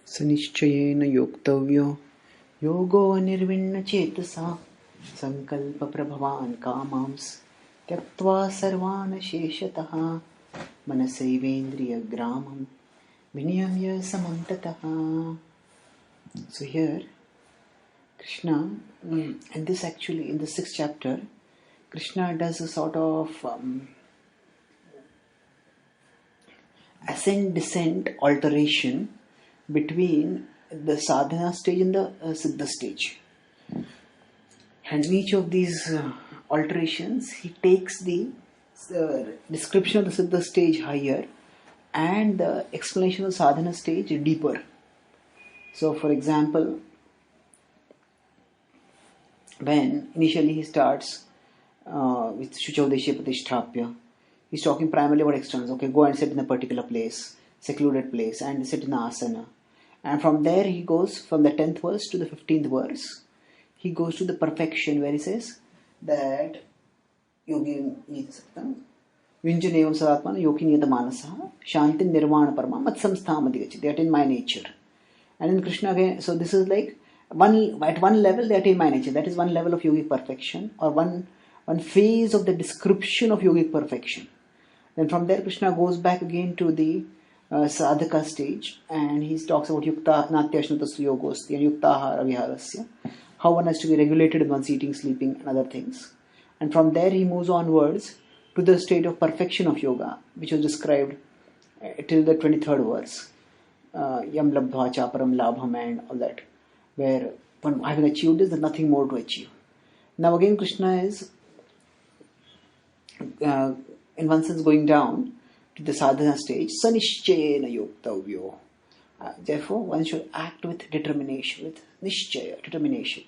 सनिश्चयेन योक्तव्यो योगो निर्विण्ण चेतसा संकल्प प्रभवान कामांस त्यक्त्वा सर्वान् शेषतः मनसैवेन्द्रिय ग्रामं विनियम्य समन्ततः. So here Krishna, and this actually in the 6th chapter, Krishna does a sort of ascent-descent alteration between the sadhana stage and the siddha stage. And in each of these alterations, he takes the description of the siddha stage higher and the explanation of the sadhana stage deeper. So, for example, when initially he starts with Shuchaudeshe Pratishtapya, he's talking primarily about externals. Okay, go and sit in a particular place, secluded place, and sit in asana. And from there he goes from the 10th verse to the 15th verse. He goes to the perfection where he says that yogi vinjanevam sadatmana yogi niyata manasa shanti nirvana parama matsamsthamadi gachati. They attain my nature. And in Krishna again, so this is like at one level they attain my nature. That is one level of yogic perfection, or one phase of the description of yogic perfection. Then from there Krishna goes back again to the sadhaka stage, and he talks about yukta natyashnatasu yogosti and yuktahara viharasya, how one has to be regulated in one's eating, sleeping and other things. And from there he moves onwards to the state of perfection of yoga, which was described till the 23rd verse, yam labdha chaparam labham and all that, where when having achieved this, there's nothing more to achieve. Now again Krishna is in one sense going down to the sadhana stage, sanishchayena yoktavyo. Therefore one should act with determination, with nishchaya, determination.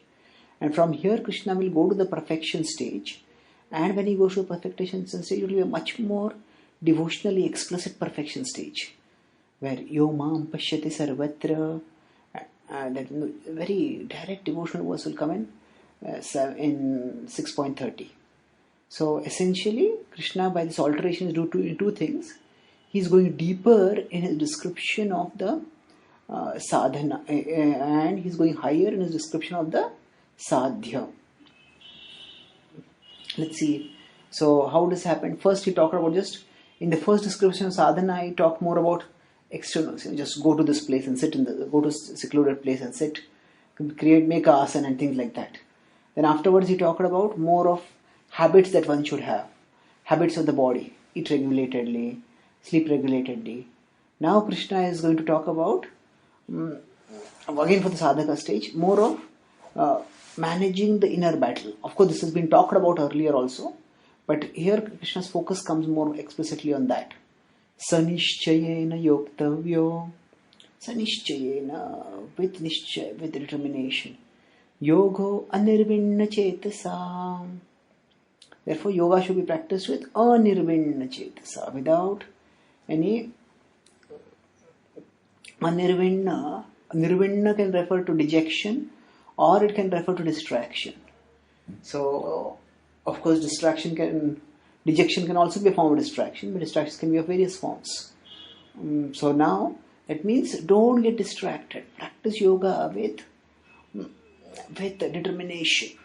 And from here Krishna will go to the perfection stage, and when he goes to the perfection stage, it will be a much more devotionally explicit perfection stage, where yo mam pashyati sarvatra, that very direct devotional verse will come in 6.30. So essentially Krishna by this alteration is doing two things. He's going deeper in his description of the sadhana, and he's going higher in his description of the sadhya. Let's see. So how this happened? First he talked about, just in the first description of sadhana, he talked more about externals. Just go to this place and sit go to a secluded place and sit, make asana and things like that. Then afterwards he talked about more of habits that one should have, habits of the body, eat regulatedly, sleep regulatedly. Now Krishna is going to talk about, again for the sadhaka stage, more of managing the inner battle. Of course this has been talked about earlier also, but here Krishna's focus comes more explicitly on that. Sanishchayena yoktavyo, sanishchayena, with nishchay, with determination. Yogo anirvinna chetasa. Therefore yoga should be practiced with anirvinna chetasa, without any anirvinna. Nirvinna can refer to dejection, or it can refer to distraction. So of course dejection can also be a form of distraction, but distractions can be of various forms. So now that means don't get distracted. Practice yoga with determination.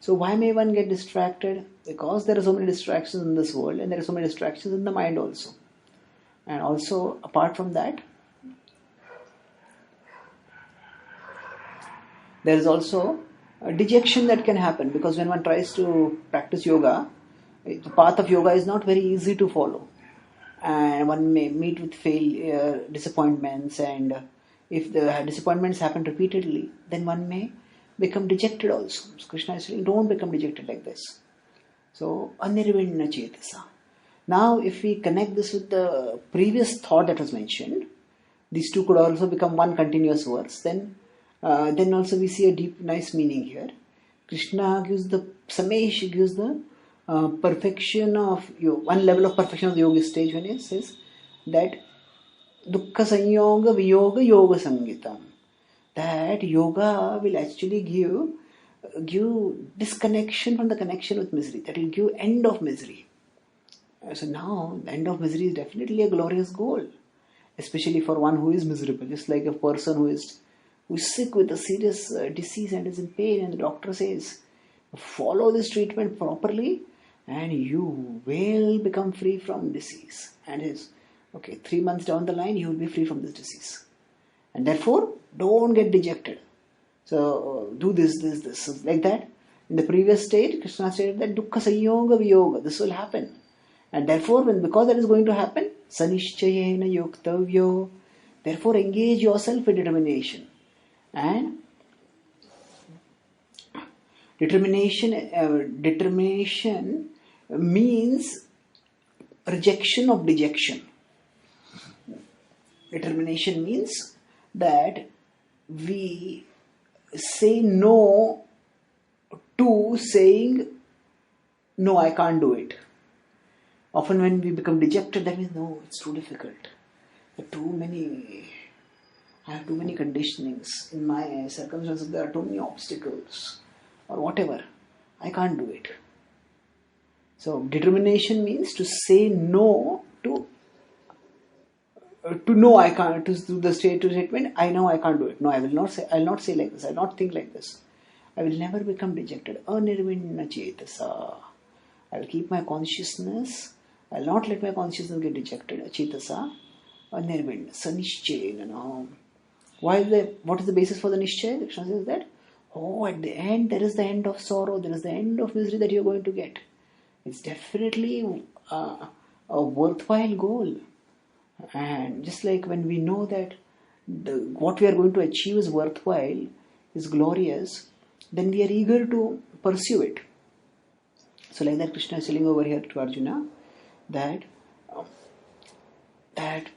So why may one get distracted? Because there are so many distractions in this world, and there are so many distractions in the mind also. And also apart from that, there is also a dejection that can happen, because when one tries to practice yoga, the path of yoga is not very easy to follow, and one may meet with failure, disappointments, and if the disappointments happen repeatedly, then one may become dejected also. So Krishna is saying, don't become dejected like this. So anirvinna chetasa. Now if we connect this with the previous thought that was mentioned, these two could also become one continuous verse. Then also we see a deep, nice meaning here. Krishna gives the summation, gives the perfection of one level of perfection of the yoga stage, when he says that dukkha sanyoga viyoga yoga sangitam, that yoga will actually give disconnection from the connection with misery, that will give end of misery. So now the end of misery is definitely a glorious goal. especially for one who is miserable, just like a person who is sick with a serious disease and is in pain, and the doctor says, follow this treatment properly and you will become free from disease. And is okay, 3 months down the line you will be free from this disease. And therefore, don't get dejected. So do this. So, like that. In the previous state, Krishna stated that dukkha sanyoga viyoga, this will happen. And therefore, because that is going to happen, sanishchayena yuktavyo, therefore engage yourself with determination. And determination means rejection of dejection. Determination means that we say no to saying, no, I can't do it. Often when we become dejected, that means, no, it's too difficult. I have too many conditionings. In my circumstances, there are too many obstacles. Or whatever. I can't do it. So, determination means to say no to know I can't, to do the statement, I know I can't do it. No, I will not say like this. I will not think like this. I will never become dejected. Anirvinna chetasa. I will keep my consciousness. I will not let my consciousness get dejected. Chetasa. Anirvinna. Sanishchayena. What is the basis for the nishchay? Krishna says that, at the end, there is the end of sorrow. There is the end of misery that you are going to get. It's definitely a worthwhile goal. And just like when we know that what we are going to achieve is worthwhile, is glorious, then we are eager to pursue it. So like that, Krishna is telling over here to Arjuna that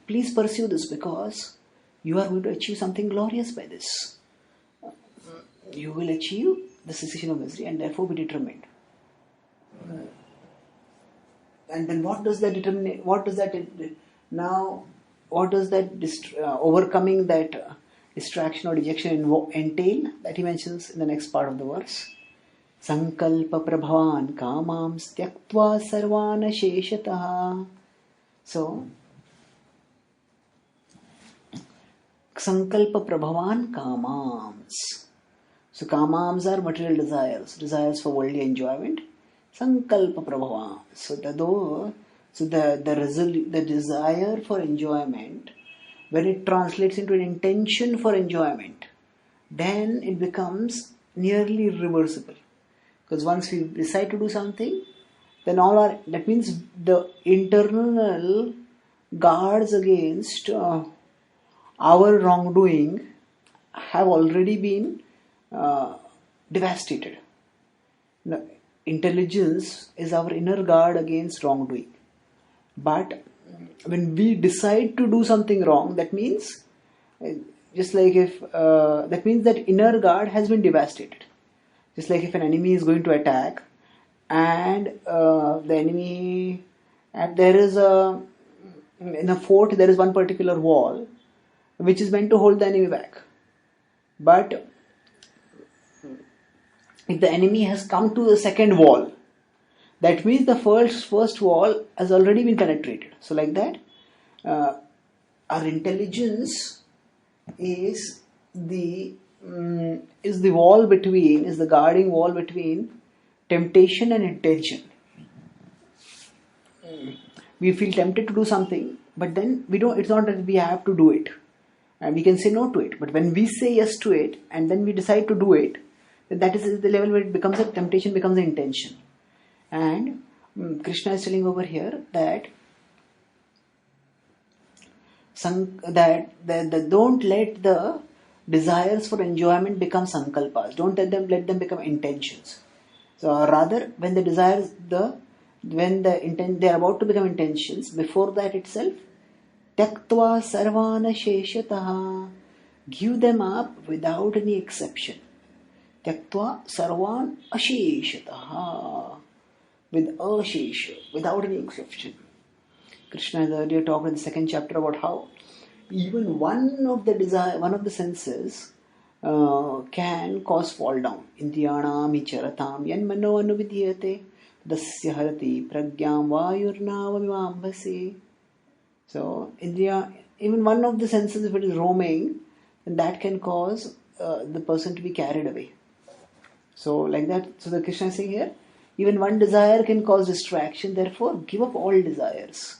please pursue this because you are going to achieve something glorious by this. You will achieve the cessation of misery and therefore be determined. And then what does that overcoming that distraction or dejection entail? That he mentions in the next part of the verse. Sankalpa prabhavan kamam styaktva sarvana sheshataha. So, sankalpa prabhavan kamams. So kamams are material desires for worldly enjoyment. Sankalpa prabhavam. So the desire for enjoyment, when it translates into an intention for enjoyment, then it becomes nearly irreversible. Because once we decide to do something, then that means the internal guards against our wrongdoing have already been devastated. The intelligence is our inner guard against wrongdoing. But when we decide to do something wrong, that means that means that inner guard has been devastated. Just like if an enemy is going to attack, and the enemy, and there is in a fort there is one particular wall which is meant to hold the enemy back. But if the enemy has come to the second wall, that means the first wall has already been penetrated. So like that, our intelligence is the guarding wall between temptation and intention. We feel tempted to do something, but then it's not that we have to do it. And we can say no to it. But when we say yes to it, and then we decide to do it, that is the level where it becomes a temptation, becomes an intention. And Krishna is telling over here that don't let the desires for enjoyment become sankalpas. Don't let them become intentions. So rather, when the desires, they are about to become intentions, before that itself, tyaktva sarvana sheshataha, give them up without any exception. Tyaktva sarvan asheshataha, without any exception. Krishna has earlier talked in the second chapter about how even one of the senses can cause fall down. Indriyanam icharatam yanmano anuvidhyate dasya harati pragyam vayurnavamivambhase. So, even one of the senses, if it is roaming, then that can cause the person to be carried away. So like that, so the Krishna is saying here, even one desire can cause distraction, therefore give up all desires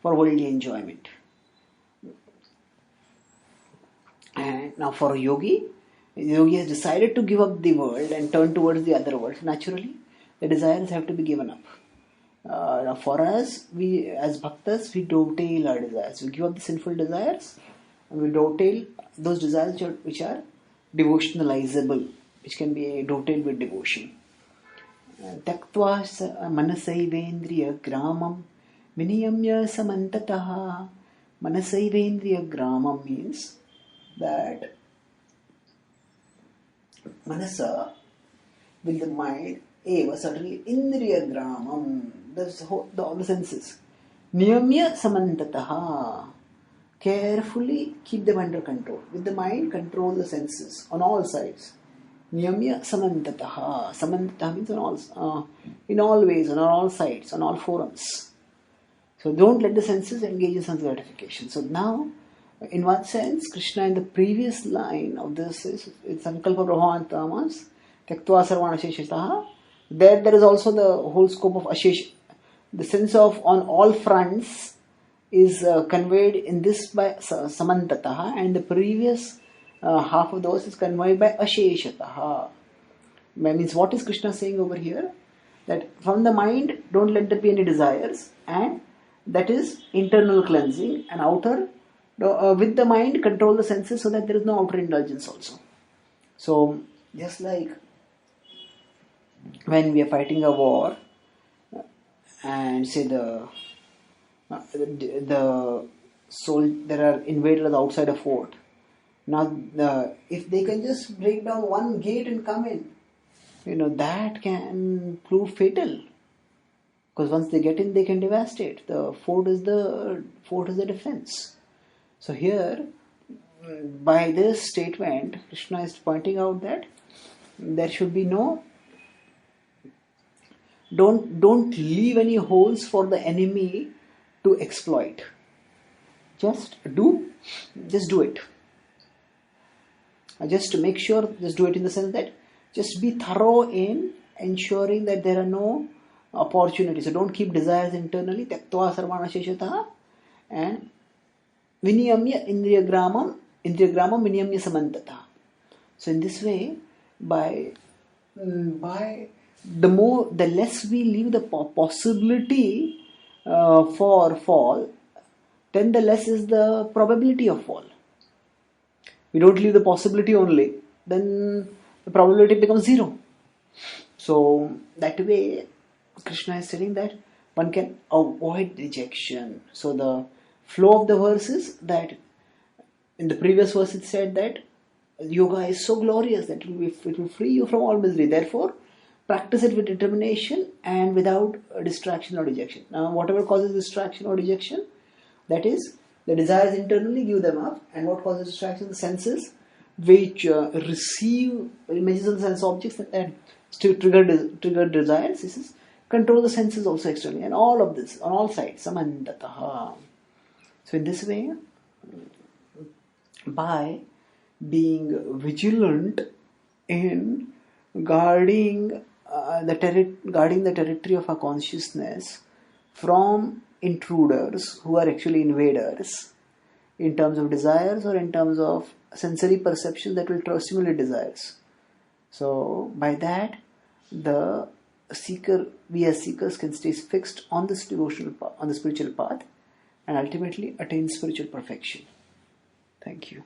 for worldly enjoyment. And now for a yogi, the yogi has decided to give up the world and turn towards the other world. Naturally, the desires have to be given up. Now for us, we as bhaktas, we dovetail our desires. We give up the sinful desires and we dovetail those desires which are devotionalizable, which can be dovetailed with devotion. Taktva manasaivendriya gramam viniyamya samantataha. Manasaivendriya gramam means that manasa, with the mind, eva, certainly indriya gramam, all the senses. Niyamya samantataha. Carefully keep them under control. With the mind, control the senses on all sides. Niyamya samantataha. Samantataha means in all ways, on all sides, on all forums. So don't let the senses engage in sense gratification. So now, in one sense, Krishna in the previous line of this is Sankalpa Brahmantamas, Tyaktva Sarvana Sheshataha. There is also the whole scope of Ashesh. The sense of on all fronts is conveyed in this by Samantataha, and the previous half of those is conveyed by Asheshataha. That means what is Krishna saying over here? That from the mind, don't let there be any desires, and that is internal cleansing, and outer, with the mind, control the senses so that there is no outer indulgence also. So, just like when we are fighting a war, and say there are invaders outside a fort. Now, if they can just break down one gate and come in, that can prove fatal. Because once they get in, they can devastate. The fort is the defense. So here, by this statement, Krishna is pointing out that there should be no. Don't leave any holes for the enemy to exploit. Just do it. Just to make sure, just do it in the sense that just be thorough in ensuring that there are no opportunities. So don't keep desires internally. Tyaktva sarvana sheshataha and viniyamya indriya gramam viniyamya samantataha. So in this way, by the less we leave the possibility for fall, then the less is the probability of fall. We don't leave the possibility only, then the probability becomes zero. So that way, Krishna is telling that one can avoid rejection. So the flow of the verse is that in the previous verse it said that yoga is so glorious that it will free you from all misery. Therefore, practice it with determination and without distraction or rejection. Now, whatever causes distraction or rejection, that is, the desires internally, give them up. And what causes distraction? The senses, which receive images of the sense objects and still trigger desires. This is control the senses also externally. And all of this, on all sides, samantataha. So in this way, by being vigilant in guarding the territory of our consciousness from intruders who are actually invaders in terms of desires or in terms of sensory perception that will stimulate desires. So by that, we as seekers can stay fixed on this devotional path, on the spiritual path, and ultimately attain spiritual perfection. Thank you.